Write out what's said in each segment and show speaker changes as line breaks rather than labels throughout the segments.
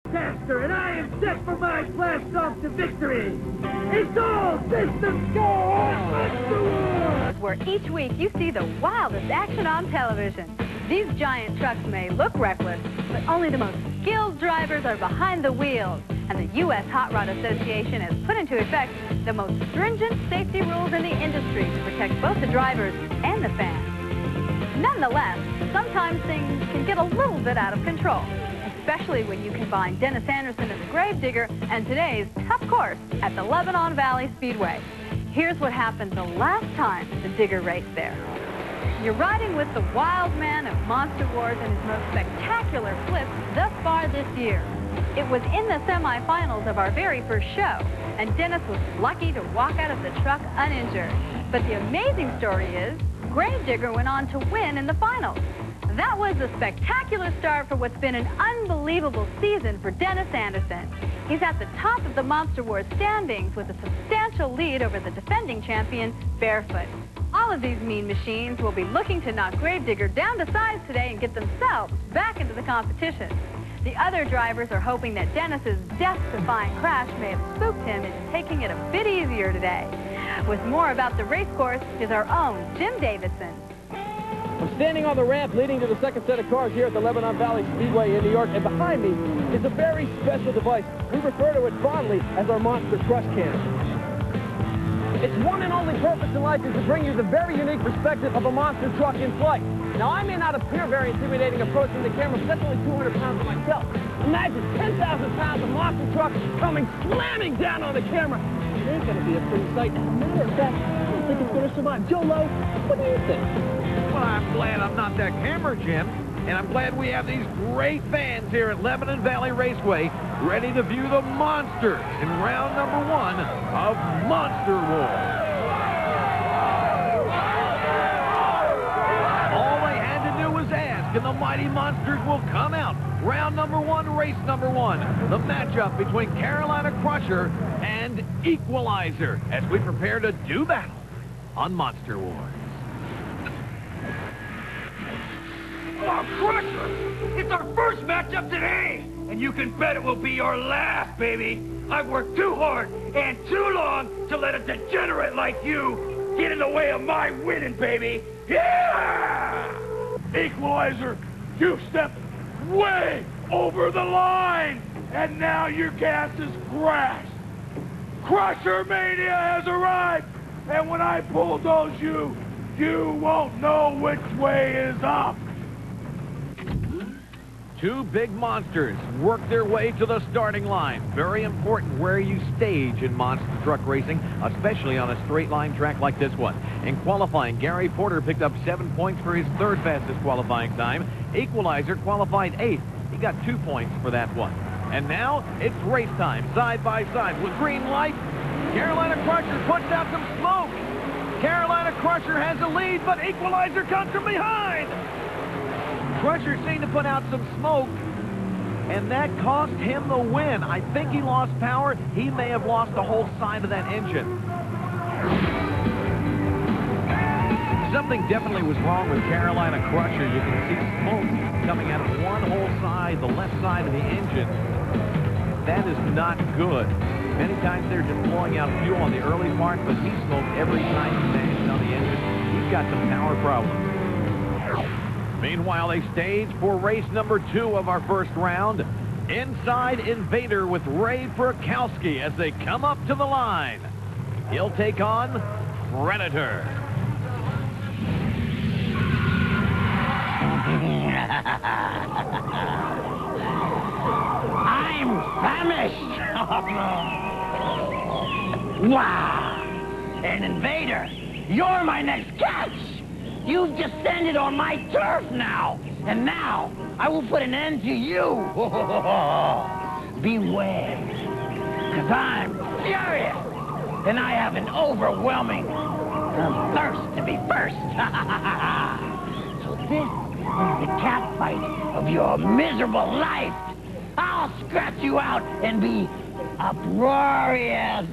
Caster, and I am set for my blast off to victory. It's all systems go on Monster Wars!
Where each week you see the wildest action on television. These giant trucks may look reckless, but only the most skilled drivers are behind the wheels. And the U.S. Hot Rod Association has put into effect the most stringent safety rules in the industry to protect both the drivers and the fans. Nonetheless, sometimes things can get a little bit out of control, especially when you combine Dennis Anderson as a gravedigger and today's tough course at the Lebanon Valley Speedway. Here's what happened the last time the digger raced there. You're riding with the wild man of Monster Wars and his most spectacular flips thus far this year. It was in the semifinals of our very first show, and Dennis was lucky to walk out of the truck uninjured. But the amazing story is, Gravedigger went on to win in the finals. That was a spectacular start for what's been an unbelievable season for Dennis Anderson. He's at the top of the Monster Wars standings with a substantial lead over the defending champion, Barefoot. All of these mean machines will be looking to knock Gravedigger down to size today and get themselves back into the competition. The other drivers are hoping that Dennis's death-defying crash may have spooked him into taking it a bit easier today. With more about the race course is our own Jim Davidson.
I'm standing on the ramp leading to the second set of cars here at the Lebanon Valley Speedway in New York, and behind me is a very special device. We refer to it fondly as our Monster Crush Cam. Its one and only purpose in life is to bring you the very unique perspective of a monster truck in flight. Now, I may not appear very intimidating approaching the camera, but that's only 200 pounds of myself. Imagine 10,000 pounds of monster truck coming slamming down on the camera. It ain't going to be a pretty sight. As a matter of fact, I don't think it's going to survive. Joe Lowe, what do you think?
Well, I'm glad I'm not that camera, Jim. And I'm glad we have these great fans here at Lebanon Valley Raceway ready to view the monsters in round number 1 of Monster Wars. All they had to do was ask, and the mighty monsters will come out. Round number 1, race number 1. The matchup between Carolina Crusher and Equalizer as we prepare to do battle on Monster Wars.
Oh, Crusher! It's our first matchup today! And you can bet it will be your last, baby! I've worked too hard and too long to let a degenerate like you get in the way of my winning, baby! Yeah! Equalizer, you've stepped way over the line! And now your gas is crashed! Crusher Mania has arrived! And when I bulldoze you, you won't know which way is up!
Two big monsters work their way to the starting line. Very important where you stage in monster truck racing, especially on a straight line track like this one. In qualifying, Gary Porter picked up 7 points for his third fastest qualifying time. Equalizer qualified 8th. He got 2 points for that one. And now it's race time, side by side with green light. Carolina Crusher puts out some smoke. Carolina Crusher has the lead, but Equalizer comes from behind. Crusher seemed to put out some smoke, and that cost him the win. I think he lost power. He may have lost the whole side of that engine. Something definitely was wrong with Carolina Crusher. You can see smoke coming out of one whole side, the left side of the engine. That is not good. Many times they're just blowing out fuel on the early part, but he smoked every time he managed on the engine. He's got some power problems. Meanwhile, they stage for race number 2 of our first round. Inside Invader with Ray Perkowski as they come up to the line. He'll take on Predator.
I'm famished. Wow. And Invader, you're my next catch. You've descended on my turf now, and now I will put an end to you. Beware, because I'm furious, and I have an overwhelming thirst to be first. So this is the cat fight of your miserable life. I'll scratch you out and be uproarious.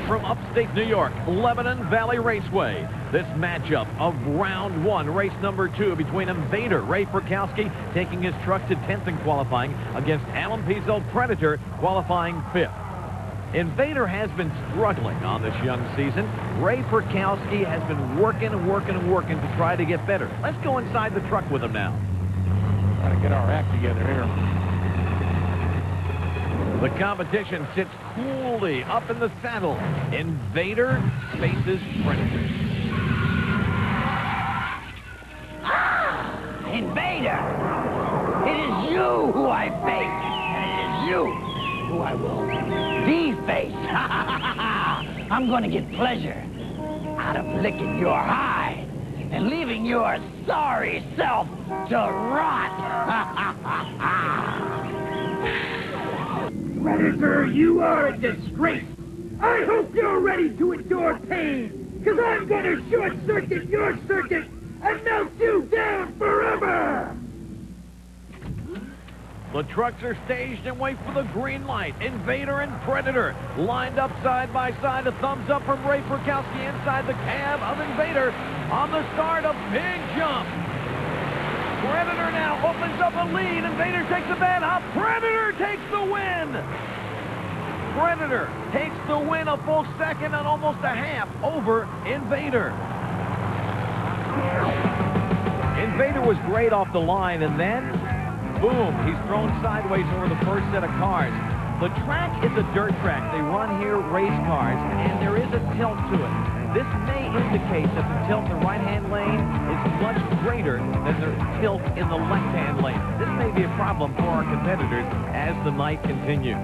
from upstate New York, Lebanon Valley Raceway. This matchup of round 1, race number 2, between Invader Ray Perkowski taking his truck to 10th in qualifying against Alan Pizzo Predator qualifying 5th. Invader has been struggling on this young season. Ray Perkowski has been working to try to get better. Let's go inside the truck with him now.
Got to get our act together here.
The competition sits coolly up in the saddle. Invader faces Predator.
Ah, Invader! It is you who I face, and it is you who I will deface. I'm going to get pleasure out of licking your hide and leaving your sorry self to rot.
Predator, you are a disgrace. I hope you're ready to endure pain, because I'm going to short-circuit your circuit and melt you down forever!
The trucks are staged and wait for the green light. Invader and Predator lined up side by side. A thumbs up from Ray Perkowski inside the cab of Invader. On the start, a big jump. Predator now opens up a lead. Invader takes a bad hop. Predator takes the win. Predator takes the win, a full second and almost a half over Invader. Invader was great off the line, and then, boom, he's thrown sideways over the first set of cars. The track is a dirt track. They run here race cars, and there is a tilt to it. This may indicate that the tilt in the right-hand lane is much greater than the tilt in the left-hand lane. This may be a problem for our competitors as the night continues.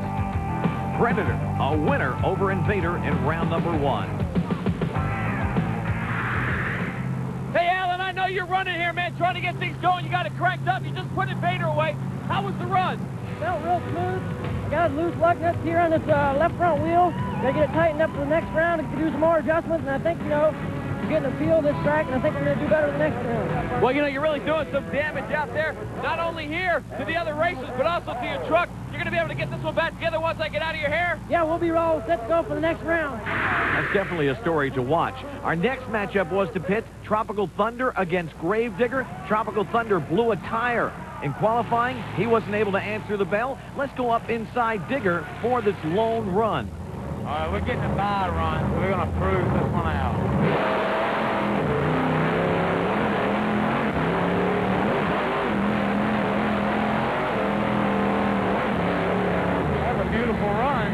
Predator, a winner over Invader in round number 1.
Hey, Alan, I know you're running here, man, trying to get things going. You got it cranked up. You just put Invader away. How was the run?
Felt real smooth. I got a loose lug nuts here on this left front wheel. Got to get it tightened up for the next round and do some more adjustments. And I think, I'm getting a feel of this track, and I think I'm going to do better the next round.
Well, you're really doing some damage out there, not only here to the other races, but also to your truck. You're going to be able to get this one back together once I get out of your hair?
Yeah, we'll be all set to go for the next round.
That's definitely a story to watch. Our next matchup was to pit Tropical Thunder against Gravedigger. Tropical Thunder blew a tire in qualifying. He wasn't able to answer the bell. Let's go up inside Digger for this lone run.
All right, we're getting a bye run, so we're going to prove this one out. Beautiful run.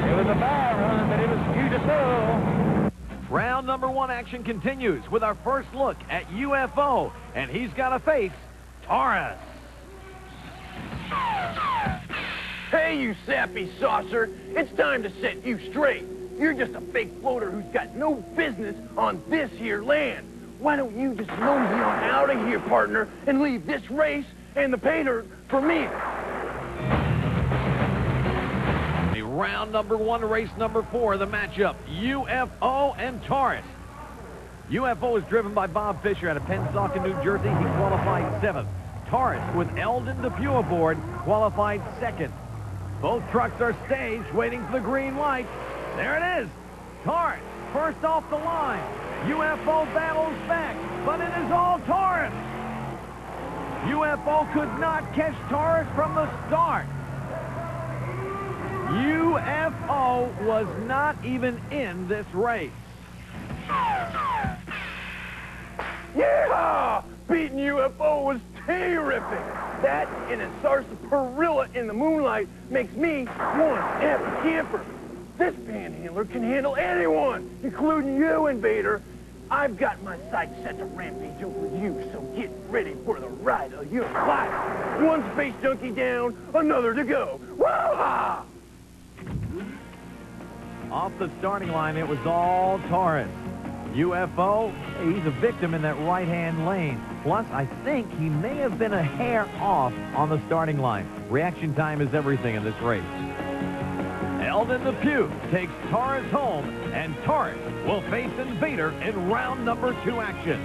It was a bad run, but it was beautiful.
Round number 1 action continues with our first look at UFO, and he's got to face Taurus.
Hey, you sappy saucer. It's time to set you straight. You're just a fake floater who's got no business on this here land. Why don't you just mosey on out of here, partner, and leave this race and the pay dirt for me?
Round number 1, race number 4, the matchup, UFO and Taurus. UFO is driven by Bob Fisher out of Pensacola, New Jersey. He qualified 7th. Taurus, with Eldon Depew aboard, qualified 2nd. Both trucks are staged, waiting for the green light. There it is. Taurus, first off the line. UFO battles back, but it is all Taurus. UFO could not catch Taurus from the start. UFO was not even in this race.
Yeah! Beating UFO was terrific. That and a sarsaparilla in the moonlight makes me one happy camper. This panhandler can handle anyone, including you, Invader. I've got my sights set to rampage over you, so get ready for the ride of your life. One space junkie down, another to go. Woo-ha!
Off the starting line, it was all Taurus. UFO, he's a victim in that right-hand lane. Plus, I think he may have been a hair off on the starting line. Reaction time is everything in this race. Eldon Depew takes Taurus home, and Taurus will face Invader in round number 2 action.